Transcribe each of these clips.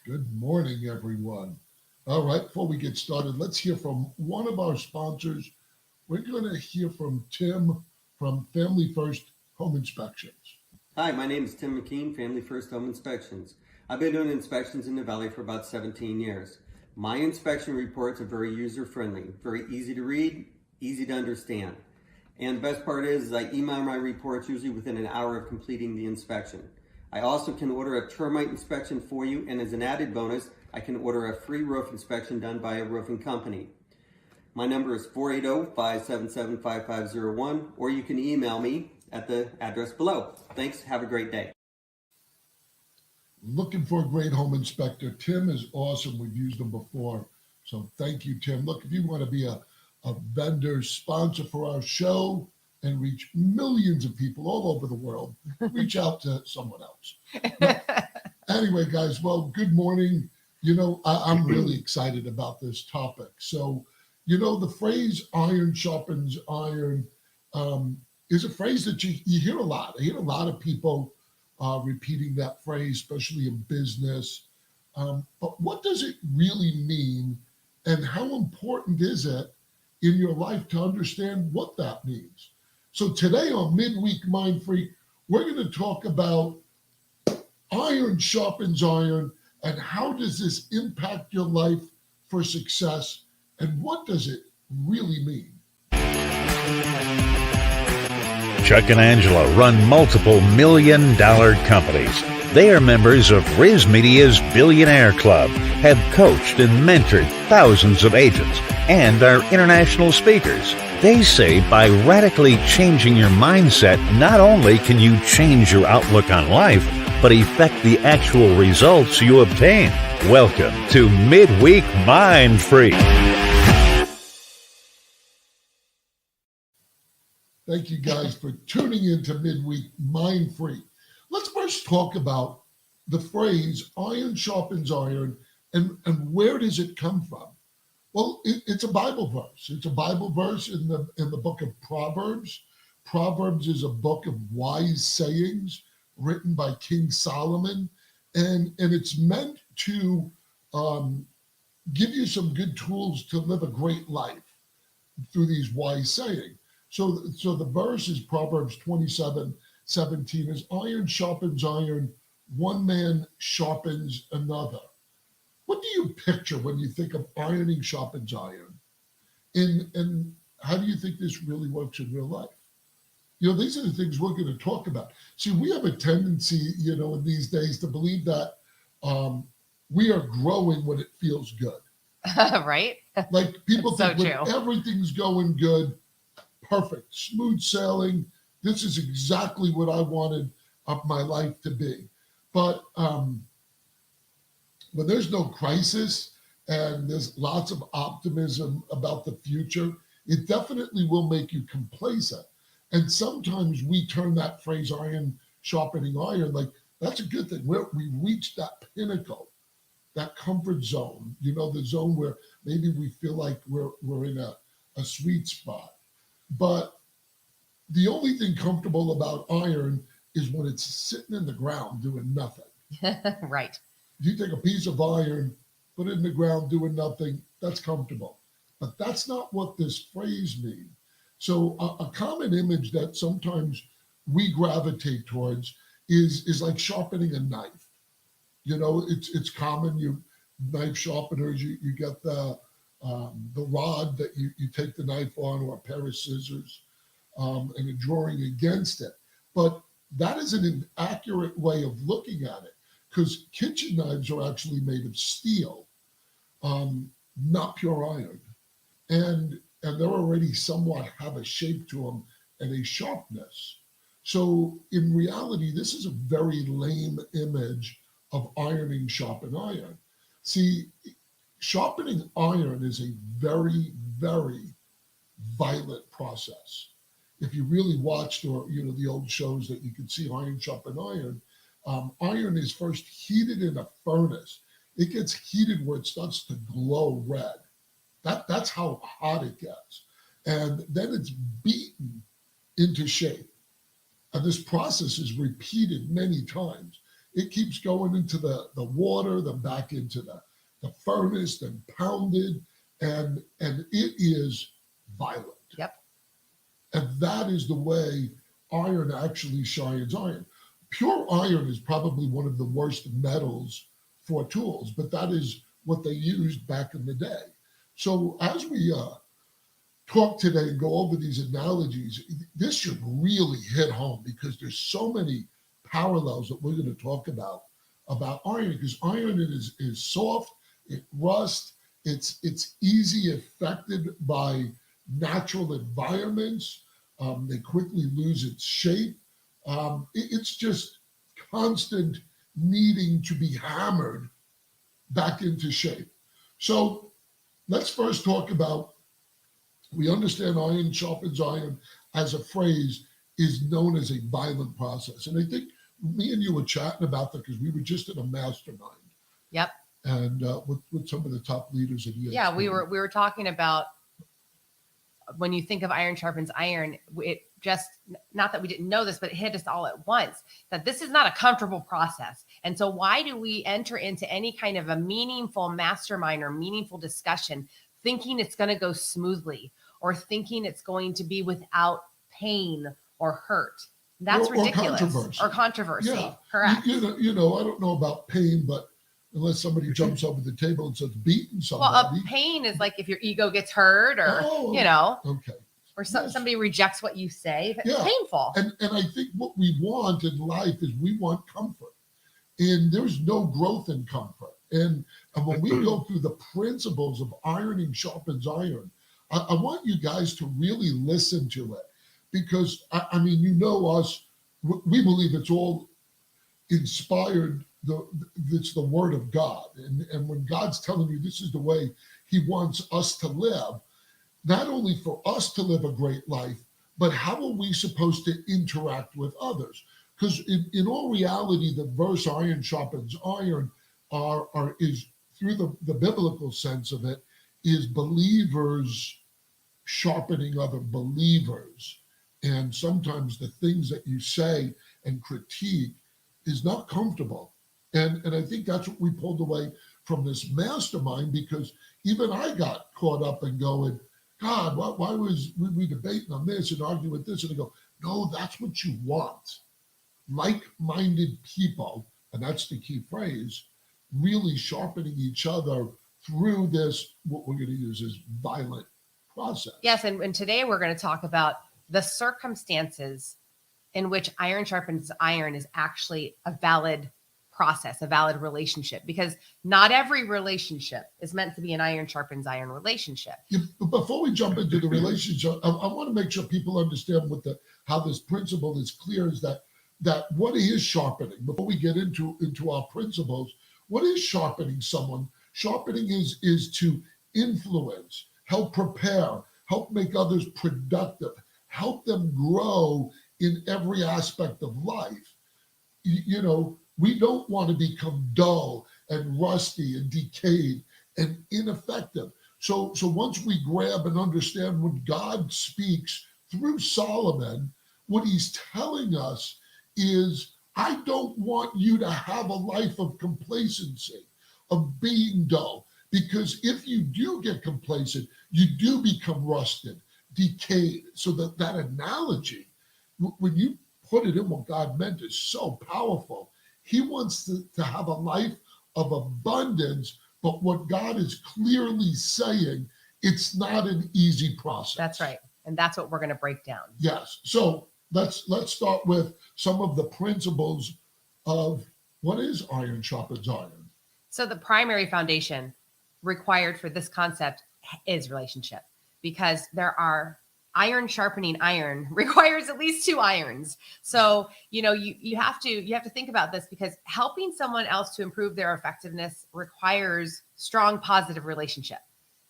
Good morning, everyone. All right, before we get started, let's hear from one of our sponsors. We're going to hear from Tim from Family First Home Inspections. Hi, my name is Tim McKean, Family First Home Inspections. I've been doing inspections in the Valley for about 17 years. My inspection reports are very user-friendly, very easy to read, easy to understand. And the best part is I email my reports usually within an hour of completing the inspection. I also can order a termite inspection for you, and as an added bonus, I can order a free roof inspection done by a roofing company. My number is 480-577-5501, or you can email me at the address below. Thanks. Have a great day. Looking for a great home inspector. Tim is awesome. We've used him before. So thank you, Tim. Look, if you want to be a vendor sponsor for our show and reach millions of people all over the world, reach out to someone else. Anyway, guys, well, good morning. I'm really excited about this topic. So, the phrase iron sharpens iron is a phrase that you hear a lot. I hear a lot of people repeating that phrase, especially in business. But what does it really mean, and how important is it in your life to understand what that means? So today on MidWeek MindFreak, we're going to talk about iron sharpens iron, and how does this impact your life for success, and what does it really mean? Chuck and Angela run multiple million-dollar companies. They are members of Riz Media's Billionaire Club, have coached and mentored thousands of agents, and are international speakers. They say by radically changing your mindset, not only can you change your outlook on life, but affect the actual results you obtain. Welcome to MidWeek MindFreak. Thank you guys for tuning into MidWeek MindFreak. Let's first talk about the phrase iron sharpens iron, and where does it come from? Well, it's a Bible verse. It's a Bible verse in the book of Proverbs. Proverbs is a book of wise sayings written by King Solomon, and it's meant to give you some good tools to live a great life through these wise sayings. So the verse is Proverbs 27:17, is iron sharpens iron, one man sharpens another. What do you picture when you think of ironing sharpens iron? And how do you think this really works in real life? These are the things we're going to talk about. See, we have a tendency, in these days to believe that we are growing when it feels good. Right? Like people think so when everything's going good, perfect, smooth sailing, this is exactly what I wanted my life to be. But when there's no crisis and there's lots of optimism about the future, it definitely will make you complacent. And sometimes we turn that phrase iron sharpening iron, like that's a good thing. We reached that pinnacle, that comfort zone, the zone where maybe we feel like we're in a sweet spot. But the only thing comfortable about iron is when it's sitting in the ground doing nothing. Right. If you take a piece of iron, put it in the ground doing nothing, that's comfortable. But that's not what this phrase means. So a common image that sometimes we gravitate towards is like sharpening a knife. It's common. Knife sharpeners, you get the rod that you take the knife on, or a pair of scissors, and a drawing against it. But that is an inaccurate way of looking at it, because kitchen knives are actually made of steel, not pure iron. And they're already somewhat have a shape to them and a sharpness. So in reality, this is a very lame image of ironing sharpen iron. See, sharpening iron is a very, very violent process. If you really watched, or the old shows that you can see iron sharpen iron, iron is first heated in a furnace. It gets heated where it starts to glow red. That's how hot it gets. And then it's beaten into shape. And this process is repeated many times. it keeps going into the water, then back into the furnace, then pounded, and it is violent. Yep. And that is the way iron actually shines iron. Pure iron is probably one of the worst metals for tools, but that is what they used back in the day. So as we talk today and go over these analogies, this should really hit home because there's so many parallels that we're going to talk about iron, because iron is soft, it rusts, it's easy affected by natural environments. They quickly lose its shape. It's just constant needing to be hammered back into shape. So let's first talk about, we understand iron sharpens iron as a phrase is known as a violent process. And I think me and you were chatting about that because we were just in a mastermind. Yep. And with some of the top leaders in the Yeah, we were talking about when you think of iron sharpens iron, it just, not that we didn't know this, but it hit us all at once, that this is not a comfortable process. And so why do we enter into any kind of a meaningful mastermind or meaningful discussion thinking it's going to go smoothly or thinking it's going to be without pain or hurt? That's ridiculous. Or controversy. Yeah. Correct. You know, I don't know about pain, but unless somebody jumps over the table and starts beating somebody. Well, a pain is like if your ego gets hurt or, Okay. Or somebody rejects what you say. It's painful. And I think what we want in life is we want comfort. And there's no growth in comfort. And when we go through the principles of ironing sharpens iron, I want you guys to really listen to it. Because, I mean, you know us, we believe it's all inspired. It's the word of God. And when God's telling you this is the way he wants us to live, not only for us to live a great life, but how are we supposed to interact with others? Because in all reality, the verse iron sharpens iron is through the biblical sense of it, is believers sharpening other believers. And sometimes the things that you say and critique is not comfortable. And I think that's what we pulled away from this mastermind, because even I got caught up in going, God, why was we debating on this and arguing with this? And I go, no, that's what you want. Like-minded people, and that's the key phrase, really sharpening each other through this, what we're going to use as violent process. Yes, and today we're going to talk about the circumstances in which iron sharpens iron is actually a valid process, a valid relationship, because not every relationship is meant to be an iron sharpens iron relationship. Yeah, but before we jump into the relationship, I want to make sure people understand how this principle is clear, is that what is sharpening? Before we get into our principles, what is sharpening someone? Sharpening is to influence, help prepare, help make others productive, help them grow in every aspect of life. You know, we don't want to become dull and rusty and decayed and ineffective. So once we grab and understand when God speaks through Solomon, what he's telling us is, I don't want you to have a life of complacency, of being dull, because if you do get complacent, you do become rusted, decayed. So that analogy, when you put it in what God meant, is so powerful. He wants to have a life of abundance, but what God is clearly saying, it's not an easy process. That's right. And that's what we're going to break down. Yes. So let's start with some of the principles of what is iron sharpens iron. So the primary foundation required for this concept is relationship, because there are iron sharpening iron requires at least two irons. So, you have to think about this, because helping someone else to improve their effectiveness requires strong, positive relationship.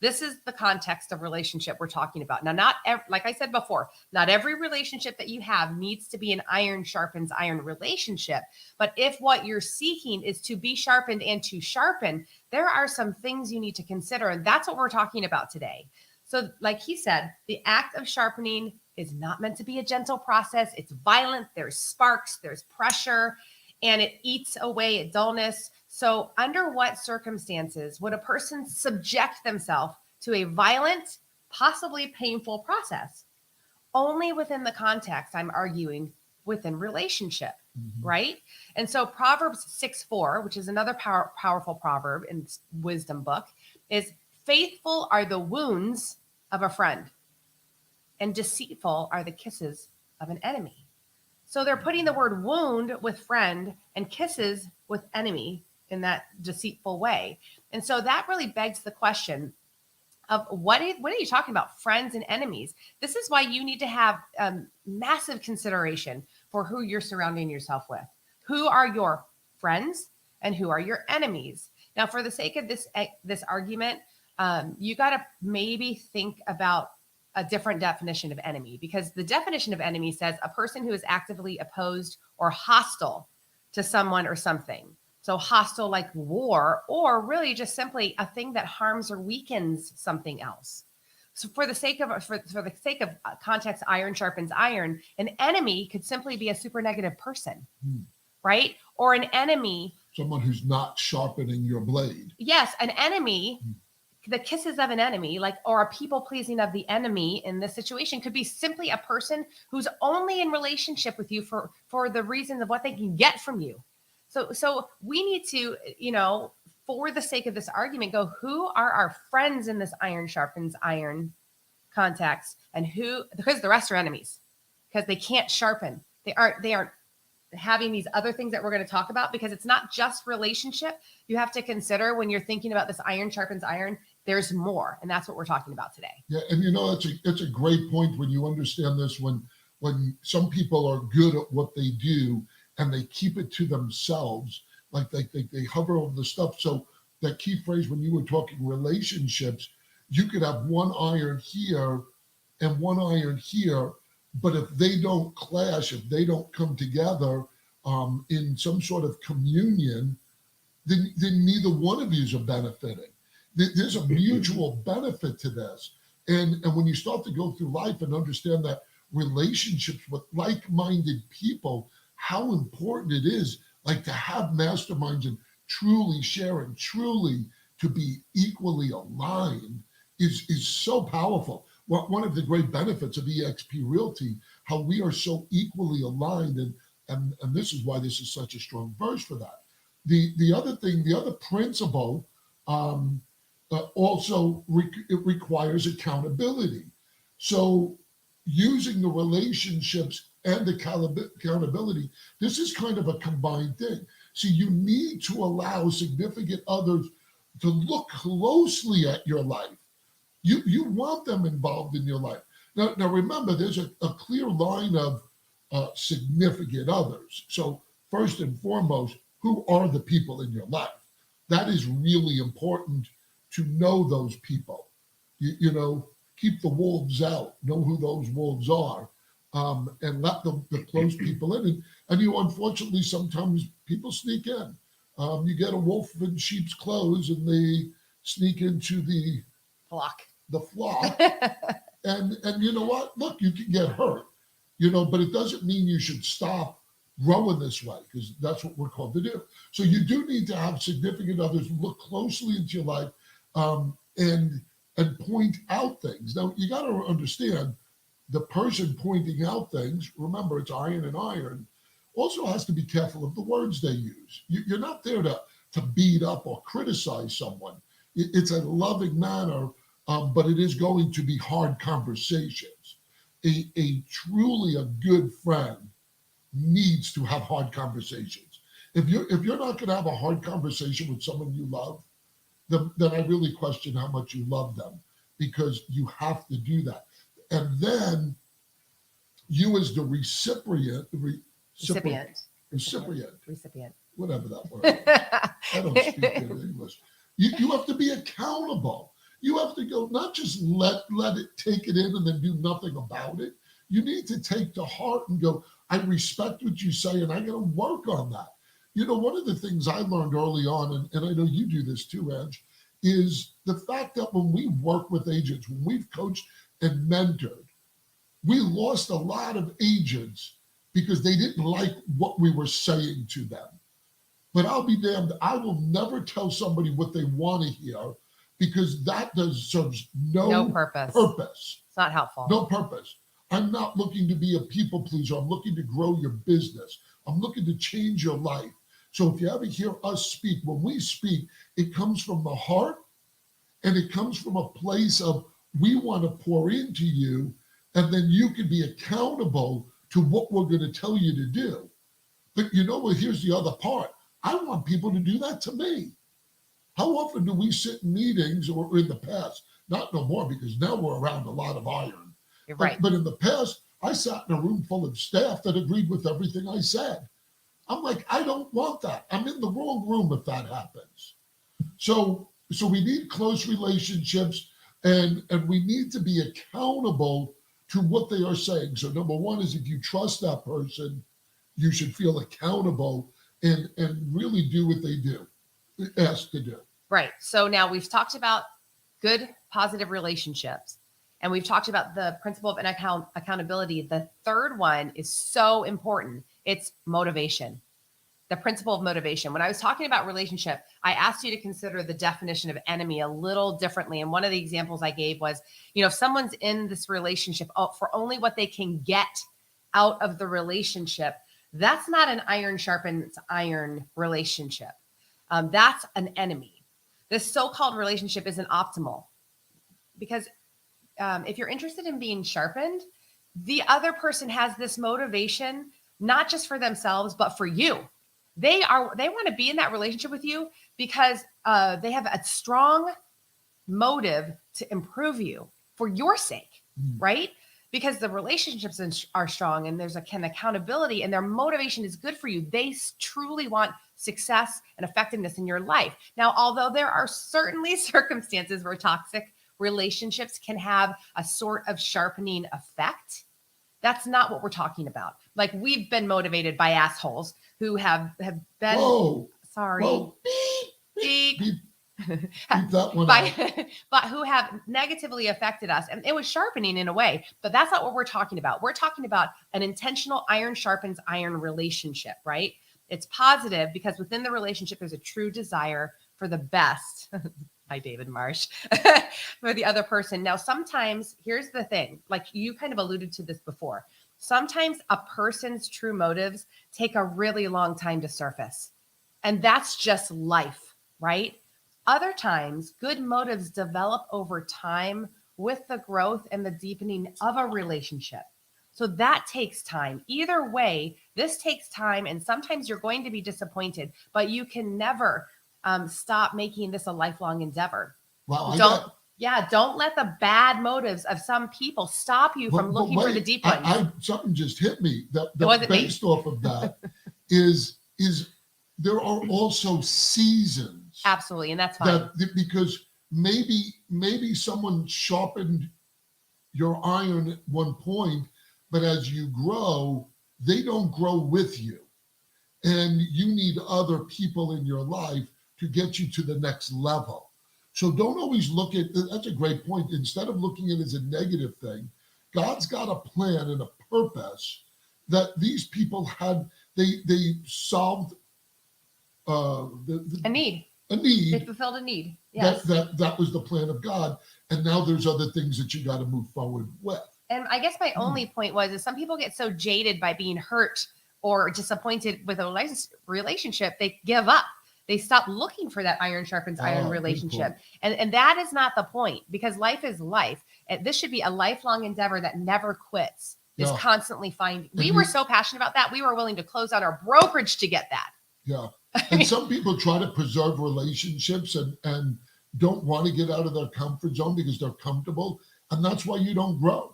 This is the context of relationship we're talking about. Now, like I said before, not every relationship that you have needs to be an iron sharpens iron relationship. But if what you're seeking is to be sharpened and to sharpen, there are some things you need to consider. And that's what we're talking about today. So like he said, the act of sharpening is not meant to be a gentle process. It's violent. There's sparks, there's pressure. and it eats away at dullness. So under what circumstances would a person subject themselves to a violent, possibly painful process? Only within the context, I'm arguing, within relationship, right? And so Proverbs 6:4, which is another powerful proverb in wisdom book, is faithful are the wounds of a friend, and deceitful are the kisses of an enemy. So they're putting the word wound with friend and kisses with enemy in that deceitful way. And so that really begs the question of what are you talking about, friends and enemies? This is why you need to have massive consideration for who you're surrounding yourself with. Who are your friends and who are your enemies? Now, for the sake of this argument, you got to maybe think about a different definition of enemy, because the definition of enemy says a person who is actively opposed or hostile to someone or something. So hostile like war, or really just simply a thing that harms or weakens something else. So for the sake of context, iron sharpens iron, an enemy could simply be a super negative person, right? Or an enemy. Someone who's not sharpening your blade. Yes, an enemy, the kisses of an enemy, like, or a people pleasing of the enemy in this situation could be simply a person who's only in relationship with you for the reasons of what they can get from you. So we need to, for the sake of this argument, go, who are our friends in this iron sharpens iron context, and because the rest are enemies, because they can't sharpen. They aren't having these other things that we're going to talk about, because it's not just relationship. You have to consider when you're thinking about this iron sharpens iron, there's more. And that's what we're talking about today. Yeah. And it's a great point when you understand this, when some people are good at what they do and they keep it to themselves, like they hover over the stuff. So that key phrase, when you were talking relationships, you could have one iron here and one iron here, but if they don't clash, if they don't come together in some sort of communion, then neither one of you are benefiting. There's a mutual benefit to this. And when you start to go through life and understand that relationships with like-minded people, how important it is, like, to have masterminds and truly share and truly to be equally aligned is so powerful. One of the great benefits of EXP Realty, how we are so equally aligned, and this is why this is such a strong verse for that. The other principle also it requires accountability. So using the relationships and accountability, this is kind of a combined thing. So you need to allow significant others to look closely at your life. You want them involved in your life. Now remember, there's a clear line of significant others. So first and foremost, who are the people in your life? That is really important to know those people. Keep the wolves out, know who those wolves are, and let the close people in. And unfortunately, sometimes people sneak in. You get a wolf in sheep's clothes and they sneak into the flock. And you know what? Look, you can get hurt, but it doesn't mean you should stop growing this way, because that's what we're called to do. So you do need to have significant others look closely into your life and point out things. Now, you got to understand, the person pointing out things, remember, it's iron and iron, also has to be careful of the words they use. You're not there to beat up or criticize someone. It's a loving manner, but it is going to be hard conversations. A truly a good friend needs to have hard conversations. If you're not going to have a hard conversation with someone you love, then I really question how much you love them, because you have to do that. And then you, as the recipient, whatever that word is. I don't speak good English. You have to be accountable. You have to go, not just let it, take it in and then do nothing about it. You need to take to heart and go, I respect what you say, and I'm going to work on that. One of the things I learned early on, and I know you do this too, Ange, is the fact that when we work with agents, when we've coached and mentored, we lost a lot of agents because they didn't like what we were saying to them. But I'll be damned, I will never tell somebody what they want to hear, because that serves no purpose. It's not helpful. No purpose. I'm not looking to be a people pleaser. I'm looking to grow your business. I'm looking to change your life. So if you ever hear us speak, when we speak, it comes from the heart, and it comes from a place of, we want to pour into you, and then you can be accountable to what we're going to tell you to do. But you know what? Here's the other part. I want people to do that to me. How often do we sit in meetings, or in the past, not no more, because now we're around a lot of iron. You're right. But in the past, I sat in a room full of staff that agreed with everything I said. I'm like, I don't want that. I'm in the wrong room if that happens. So we need close relationships, and we need to be accountable to what they are saying. So number one is, if you trust that person, you should feel accountable and really do what they do, ask to do. Right. So now we've talked about good, positive relationships, and we've talked about the principle of accountability. The third one is so important. It's motivation. The principle of motivation. When I was talking about relationship, I asked you to consider the definition of enemy a little differently. And one of the examples I gave was, if someone's in this relationship for only what they can get out of the relationship, that's not an iron sharpens iron relationship. That's an enemy. This so-called relationship isn't optimal, because if you're interested in being sharpened, the other person has this motivation, not just for themselves, but for you. They want to be in that relationship with you because they have a strong motive to improve you for your sake, right? Because the relationships are strong, and there's an accountability, and their motivation is good for you. They truly want success and effectiveness in your life. Now, although there are certainly circumstances where toxic relationships can have a sort of sharpening effect, that's not what we're talking about. Like, we've been motivated by assholes who have been, Whoa. sorry, Whoa. beep. Keep that one out. but who have negatively affected us. And it was sharpening in a way, but that's not what we're talking about. We're talking about an intentional iron sharpens iron relationship, right? It's positive because within the relationship, there's a true desire for the best. Hi, David Marsh, for the other person. Now, sometimes, here's the thing, like you kind of alluded to this before. Sometimes a person's true motives take a really long time to surface. And that's just life, right? Other times, good motives develop over time with the growth and the deepening of a relationship. So that takes time. Either way, this takes time, and sometimes you're going to be disappointed, but you can never stop making this a lifelong endeavor. Wow, don't let the bad motives of some people stop you from looking for the deep ones. Something just hit me that wasn't based off of that is there are also seasons. Absolutely, and that's fine. Because maybe someone sharpened your iron at one point, but as you grow, they don't grow with you. And you need other people in your life to get you to the next level. So don't always look at, that's a great point. Instead of looking at it as a negative thing, God's got a plan and a purpose that these people had. They solved a need. They fulfilled a need. Yes. That was the plan of God. And now there's other things that you got to move forward with. And I guess my only point is some people get so jaded by being hurt or disappointed with a relationship, they give up. They stop looking for that iron sharpens iron relationship. And that is not the point, because life is life. And this should be a lifelong endeavor that never quits. Is constantly finding. We were so passionate about that. We were willing to close out our brokerage to get that. Yeah. And some people try to preserve relationships and don't want to get out of their comfort zone because they're comfortable. And that's why you don't grow.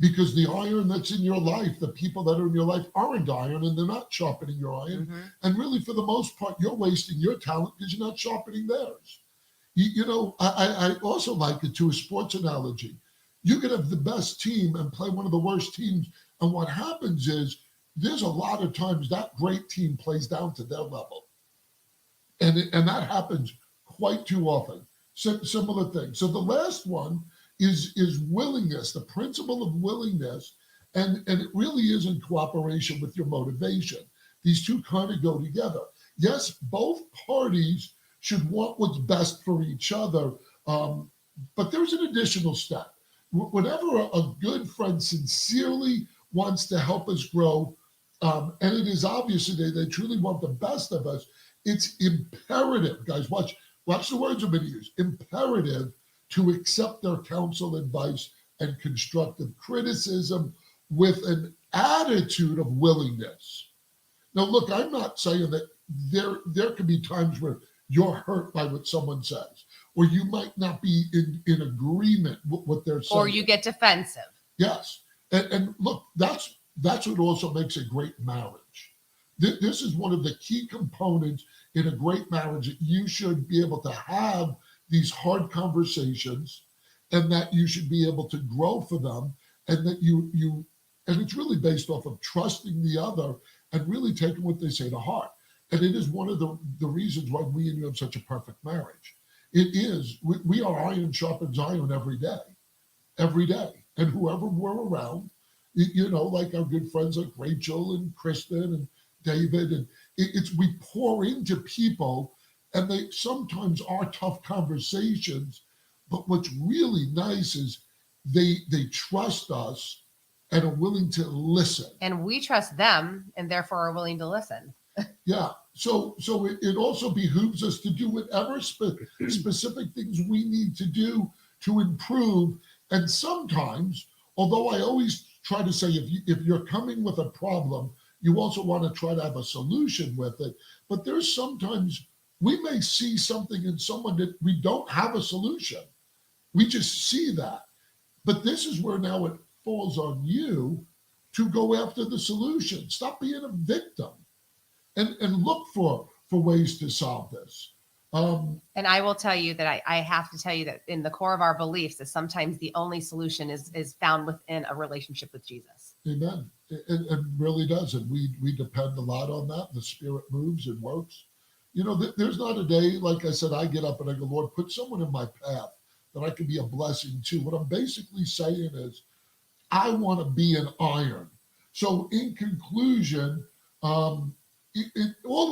Because the iron that's in your life, the people that are in your life aren't iron, and they're not sharpening your iron. Mm-hmm. And really, for the most part, you're wasting your talent because you're not sharpening theirs. I also like it to a sports analogy. You could have the best team and play one of the worst teams. And what happens is there's a lot of times that great team plays down to their level. And that happens quite too often. Similar thing. So the last one is willingness, the principle of willingness. And it really is in cooperation with your motivation. These two kind of go together. Yes, both parties should want what's best for each other, but there's an additional step. Whenever a good friend sincerely wants to help us grow, and it is obviously they truly want the best of us, it's imperative, guys, watch the words I'm going to use, imperative to accept their counsel, advice, and constructive criticism with an attitude of willingness. Now, look, I'm not saying that there could be times where you're hurt by what someone says, or you might not be in agreement with what they're saying. Or you get defensive. Yes. And look, that's what also makes a great marriage. This is one of the key components in a great marriage, that you should be able to have these hard conversations, and that you should be able to grow for them, and that and it's really based off of trusting the other and really taking what they say to heart. And it is one of the reasons why we and you have such a perfect marriage. It is, we are iron sharpens iron every day. And whoever we're around, like our good friends like Rachel and Kristen and David, and it's we pour into people, and they sometimes are tough conversations, but what's really nice is they trust us and are willing to listen. And we trust them, and therefore are willing to listen. Yeah. So it also behooves us to do whatever specific things we need to do to improve. And sometimes, although I always try to say, if you're coming with a problem, you also want to try to have a solution with it. But there's sometimes we may see something in someone that we don't have a solution. We just see that. But this is where now it falls on you to go after the solution. Stop being a victim and look for ways to solve this. And I will tell you that I have to tell you that in the core of our beliefs is sometimes the only solution is found within a relationship with Jesus. Amen. It really does. And we depend a lot on that. The Spirit moves and works. There's not a day, like I said, I get up and I go, Lord, put someone in my path that I can be a blessing to. What I'm basically saying is, I want to be an iron. So in conclusion, all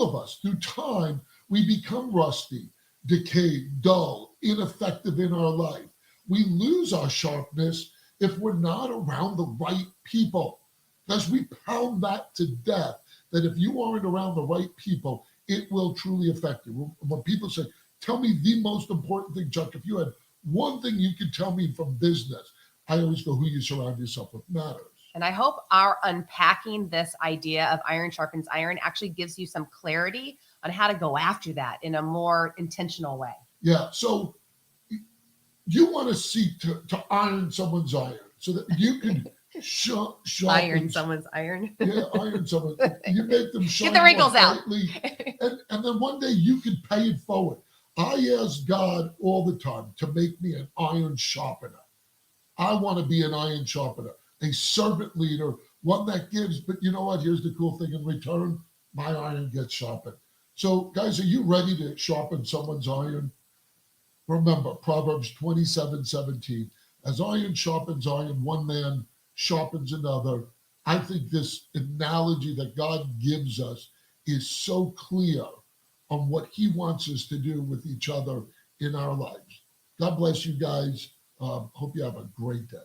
of us, through time, we become rusty, decayed, dull, ineffective in our life. We lose our sharpness if we're not around the right people. As we pound that to death, that if you aren't around the right people, it will truly affect you. When people say, tell me the most important thing, Chuck, if you had one thing you could tell me from business, I always go, who you surround yourself with matters. And I hope our unpacking this idea of iron sharpens iron actually gives you some clarity on how to go after that in a more intentional way. Yeah. So you want to seek to iron someone's iron so that you can iron someone's iron. Yeah, iron someone. You make them shine. Get the wrinkles out. And then one day you can pay it forward. I ask God all the time to make me an iron sharpener. I want to be an iron sharpener, a servant leader, one that gives. But you know what? Here's the cool thing in return. My iron gets sharpened. So, guys, are you ready to sharpen someone's iron? Remember, Proverbs 27:17. As iron sharpens iron, one man sharpens another. I think this analogy that God gives us is so clear on what he wants us to do with each other in our lives. God bless you guys. Hope you have a great day.